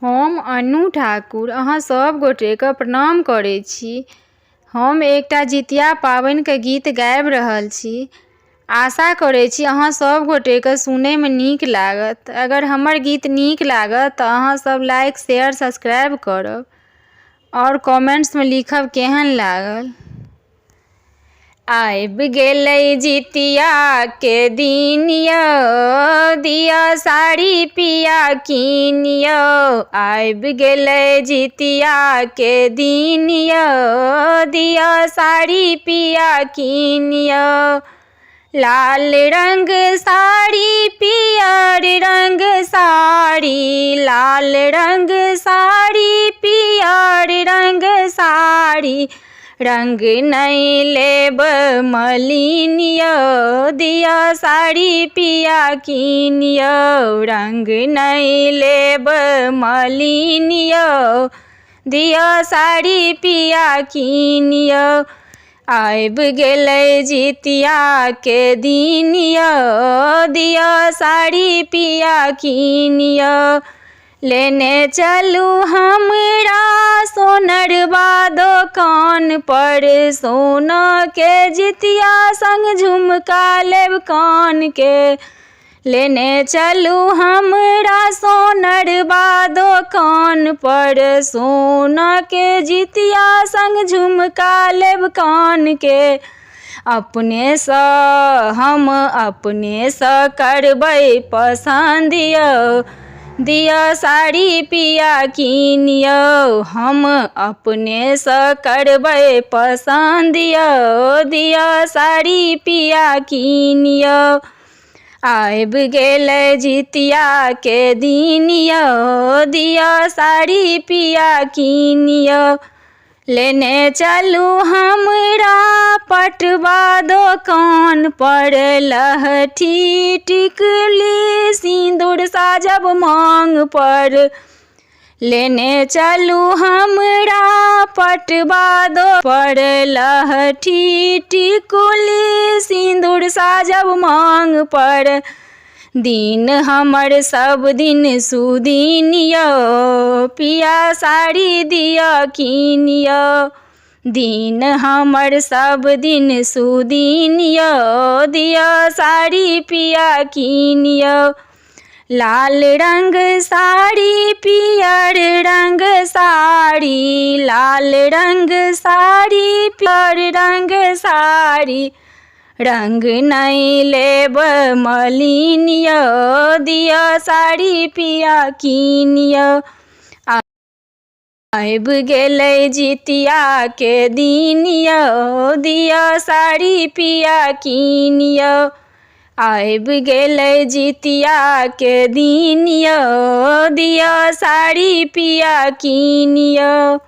हम अन्नू ठाकुर अहाँ सब गोटेके प्रणाम करै छी। हम एकटा जितिया पाबनिके गीत गाबि रहल छी। आशा करै छी अहाँ सब गोटेके सुनैमे नीक लागत। अगर हमर गीत नीक लागत तऽ अहाँ सब लाइक शेयर सब्सक्राइब करब और कमेंट्समे लिखब केहन लागल। आबि गेलै जितिया के दिन यौ, दिया साड़ी पिया कीन यौ। आबि गेलै जितिया के दिन यौ, दिया साड़ी पिया कीन यौ। लाल रंग साड़ी पियर रंग साड़ी, लाल रंग साड़ी पियर रंग साड़ी। रंग नहीं लेब मलिन यौ, दिया साड़ी पिया कीन यौ। रंग नहीं लेब मलिन यौ, दिया साड़ी पिया कीन यौ। आबि गेलै जितिया के दिन यौ, दिया साड़ी पिया कीन यौ। लेने चलू हमरा सोनरबा दोकान पर, सोना के जितिया संग झुमका लेब कान के। लेने चलू हमरा सोनरबा दोकान पर, सोना के जितिया संग झुमका लेब कान के। अपनेसँ हम अपनेसँ करबै पसंद यौ, दिया साड़ी पिया कीन यौ। हम अपनेसँ करबै पसंद यौ, दिया साड़ी पिया कीन यौ। आबि गेलै जितिया के दिन यौ, दिया साड़ी पिया कीन यौ। लेने चलू हमरा पटवा दोकान पर, लहठी टिकली सिंदूर साजब मांग पर। लेने चलू हमरा पटवा दोकान पर, लहठी टिकुली सिंदूर साजब मांग पर। दिन हमर सब दिन सुदिन यौ, पिया साड़ी दिया कीन यौ। दिन हमर सब दिन सुदिन यौ, दिया साड़ी पिया कीन यौ। लाल रंग साड़ी पियर रंग साड़ी, लाल रंग साड़ी पियर रंग साड़ी। रंग नहीं लेब मलिन यौ, दिया साड़ी पिया कीन यौ। आबि गेलै जितिया के दिन यौ, दिया साड़ी पिया कीन यौ। आबि गेलै जितिया के दिन यौ, दिया साड़ी पिया कीन यौ।